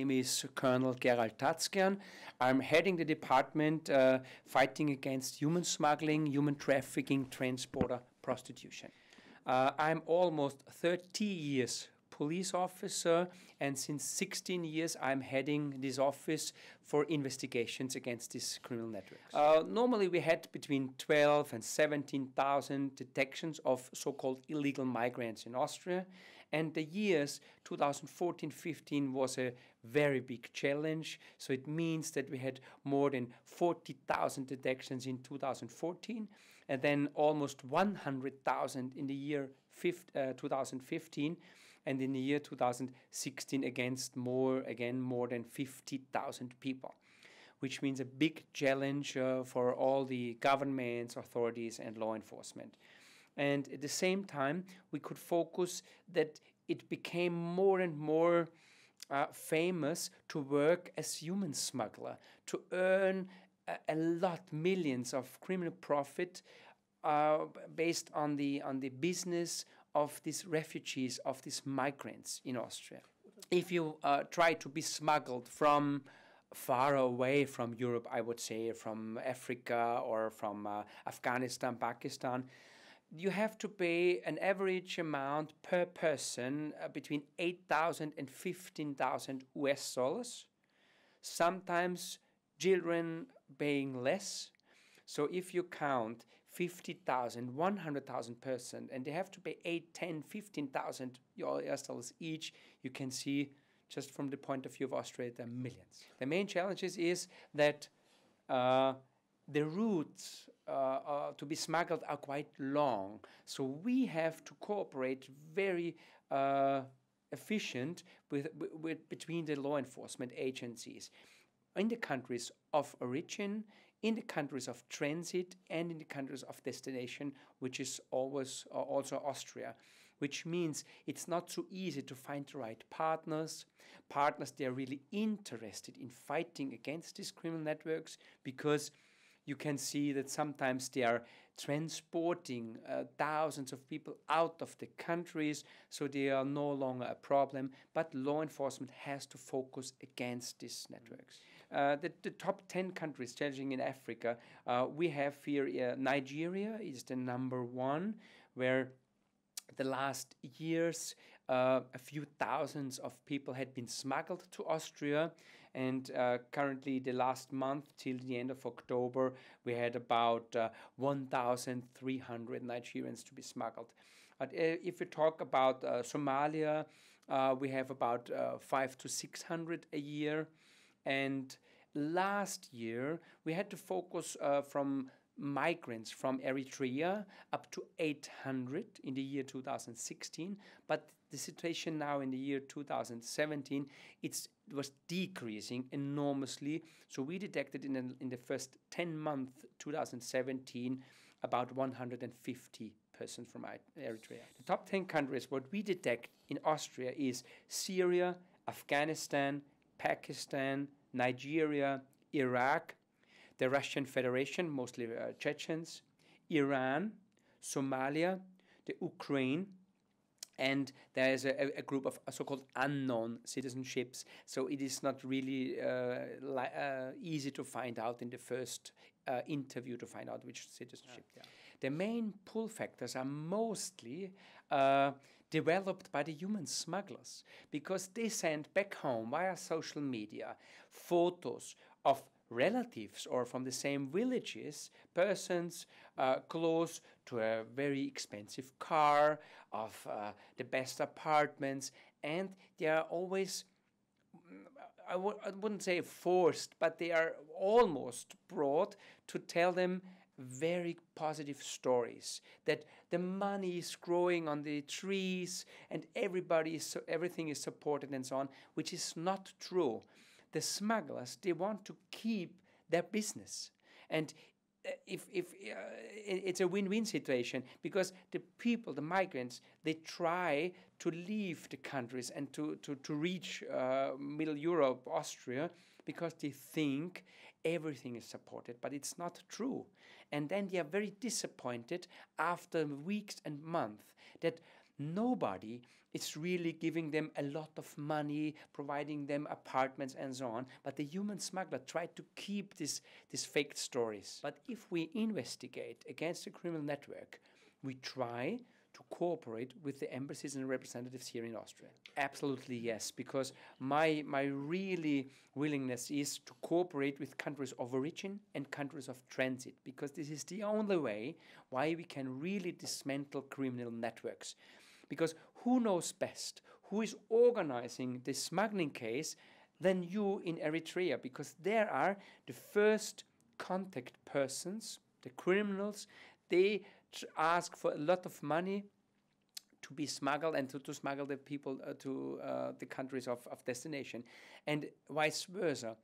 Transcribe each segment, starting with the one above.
name is Colonel Gerald Tatzgern. I'm heading the department fighting against human smuggling, human trafficking, transporter, prostitution. I'm almost 30 years police officer, and since 16 years I'm heading this office for investigations against these criminal networks. Normally we had between 12 and 17,000 detections of so-called illegal migrants in Austria, and the years 2014-15 was a very big challenge. So it means that we had more than 40,000 detections in 2014, and then almost 100,000 in the year 2015, and in the year 2016 against more than 50,000 people, which means a big challenge for all the governments, authorities, and law enforcement. And at the same time, we could focus that it became more and more famous to work as human smuggler, to earn a lot, millions of criminal profit based on the business of these refugees, of these migrants in Austria. If you try to be smuggled from far away from Europe, I would say from Africa or from Afghanistan, Pakistan, you have to pay an average amount per person between 8,000 and 15,000 US dollars. Sometimes children paying less. So if you count 50,000, 100,000 person, and they have to pay 8, 10, 15,000 US dollars each, you can see just from the point of view of Austria, there are millions. The main challenges is that the routes to be smuggled are quite long. So we have to cooperate very efficient between the law enforcement agencies in the countries of origin, in the countries of transit, and in the countries of destination, which is always also Austria, which means it's not so easy to find the right partners. They are really interested in fighting against these criminal networks, because you can see that sometimes they are transporting thousands of people out of the countries, so they are no longer a problem, but law enforcement has to focus against these networks. The top 10 countries challenging in Africa, we have here Nigeria is the #1, where the last years a few thousands of people had been smuggled to Austria, and currently the last month till the end of October we had about 1,300 Nigerians to be smuggled. But if we talk about Somalia, we have about 500 to 600 a year, and last year we had to focus from migrants from Eritrea up to 800 in the year 2016, but the situation now in the year 2017, it was decreasing enormously. So we detected in the first 10 months 2017 about 150 persons from Eritrea. The top 10 countries what we detect in Austria is Syria, Afghanistan, Pakistan, Nigeria, Iraq, the Russian Federation, mostly Chechens, Iran, Somalia, the Ukraine, and there is a group of so-called unknown citizenships. So it is not really easy to find out in the first interview to find out which citizenship. Yeah. The main pull factors are mostly developed by the human smugglers, because they send back home via social media photos of relatives or from the same villages, persons close to a very expensive car, of the best apartments, and they are always, I wouldn't say forced, but they are almost brought to tell them very positive stories, that the money is growing on the trees and everything is supported and so on, which is not true. The smugglers, they want to keep their business, and if it's a win-win situation, because the people, the migrants, they try to leave the countries and to reach Middle Europe, Austria, because they think everything is supported, but it's not true. And then they are very disappointed after weeks and months that nobody is really giving them a lot of money, providing them apartments and so on. But the human smuggler tried to keep these fake stories. But if we investigate against the criminal network, we try to cooperate with the embassies and representatives here in Austria. Absolutely yes, because my really willingness is to cooperate with countries of origin and countries of transit, because this is the only way why we can really dismantle criminal networks. Because who knows best, who is organizing the smuggling case than you in Eritrea, because there are the first contact persons, the criminals. They ask for a lot of money to be smuggled and to smuggle the people to the countries of destination, and vice versa.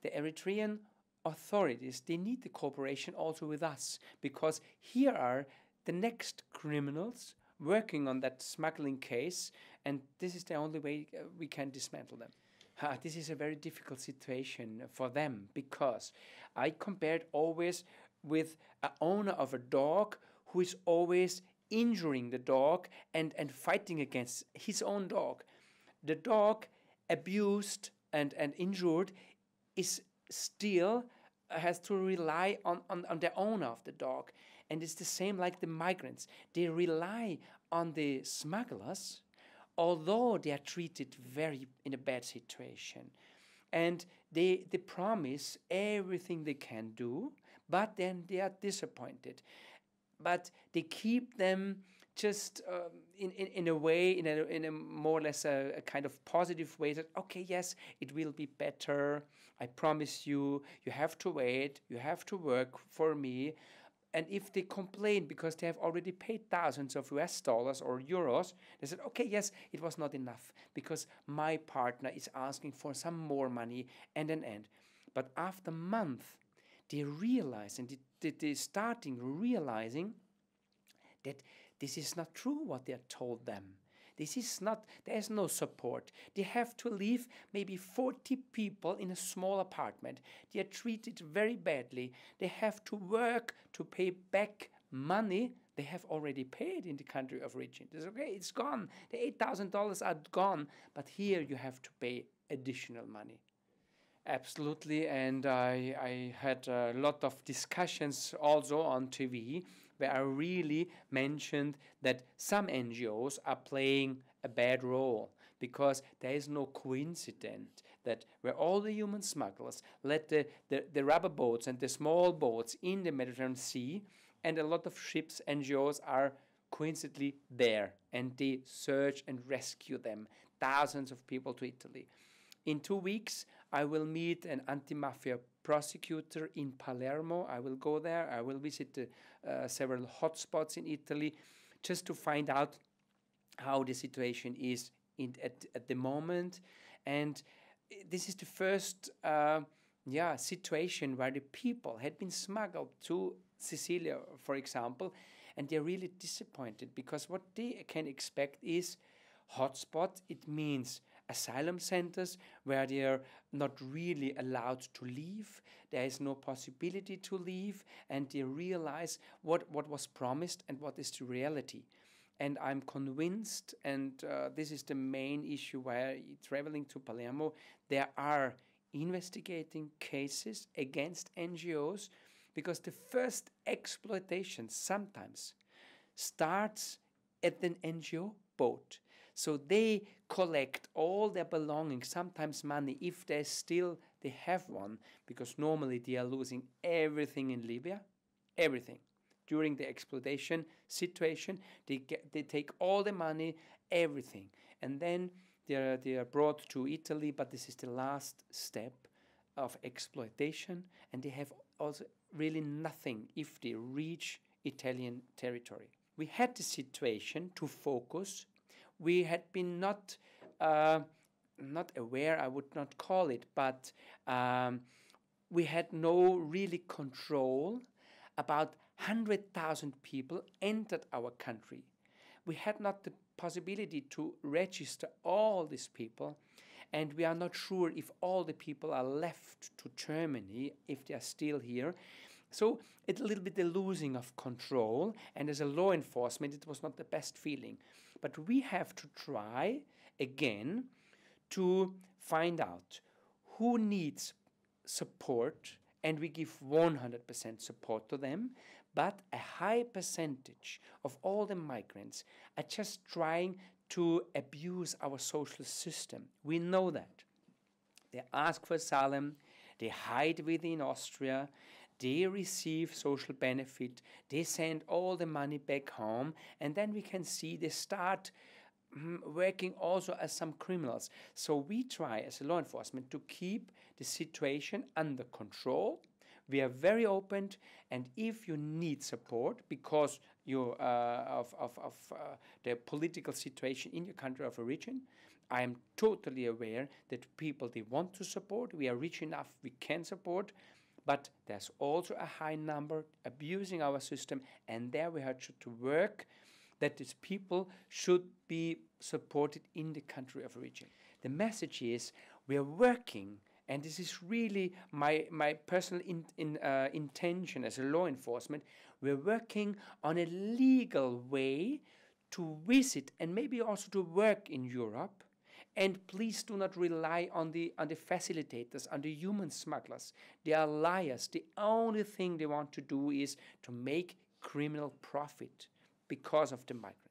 The Eritrean authorities, they need the cooperation also with us, because here are the next criminals working on that smuggling case, and this is the only way we can dismantle them. This is a very difficult situation for them, because I compared always with an owner of a dog who is always injuring the dog and fighting against his own dog. The dog, abused and injured, is still has to rely on the owner of the dog. And it's the same like the migrants. They rely on the smugglers, although they are treated very in a bad situation. And they promise everything they can do, but then they are disappointed. But they keep them just in a way, in a more or less a kind of positive way, that, okay, yes, it will be better. I promise you, you have to wait, you have to work for me. And if they complain because they have already paid thousands of US dollars or euros, they said, okay, yes, it was not enough because my partner is asking for some more money and an end. But after a month, they realize, and they're starting realizing that this is not true what they are told them. This is not, there's no support. They have to live maybe 40 people in a small apartment. They are treated very badly. They have to work to pay back money they have already paid in the country of origin. It's okay, it's gone. The $8,000 are gone, but here you have to pay additional money. Absolutely, and I had a lot of discussions also on TV where I really mentioned that some NGOs are playing a bad role, because there is no coincidence that where all the human smugglers let the rubber boats and the small boats in the Mediterranean Sea, and a lot of ships, NGOs are coincidentally there, and they search and rescue them, thousands of people to Italy. In 2 weeks, I will meet an anti-mafia prosecutor in Palermo. I will go there. I will visit several hotspots in Italy just to find out how the situation is at the moment. And this is the first situation where the people had been smuggled to Sicilia, for example, and they're really disappointed, because what they can expect is hotspot. It means asylum centers where they are not really allowed to leave. There is no possibility to leave, and they realize what was promised and what is the reality. And I'm convinced, and this is the main issue why traveling to Palermo, there are investigating cases against NGOs, because the first exploitation sometimes starts at an NGO boat. So they collect all their belongings, sometimes money, if they have one, because normally they are losing everything in Libya, everything. During the exploitation situation, they take all the money, everything, and then they are brought to Italy. But this is the last step of exploitation, and they have also really nothing if they reach Italian territory. We had the situation to focus. We had been not aware, I would not call it, but we had no really control. About 100,000 people entered our country. We had not the possibility to register all these people, and we are not sure if all the people are left to Germany, if they are still here. So it's a little bit the losing of control, and as a law enforcement, it was not the best feeling. But we have to try again to find out who needs support, and we give 100% support to them, but a high percentage of all the migrants are just trying to abuse our social system. We know that. They ask for asylum, they hide within Austria, they receive social benefit, they send all the money back home, and then we can see they start working also as some criminals. So we try as a law enforcement to keep the situation under control. We are very open, and if you need support because you of the political situation in your country of origin, I am totally aware that people, they want to support. We are rich enough, we can support, but there's also a high number abusing our system, and there we have to work that these people should be supported in the country of origin. The message is we are working, and this is really my personal intention as a law enforcement, we're working on a legal way to visit and maybe also to work in Europe. And please do not rely on the facilitators, on the human smugglers. They are liars. The only thing they want to do is to make criminal profit because of the migrants.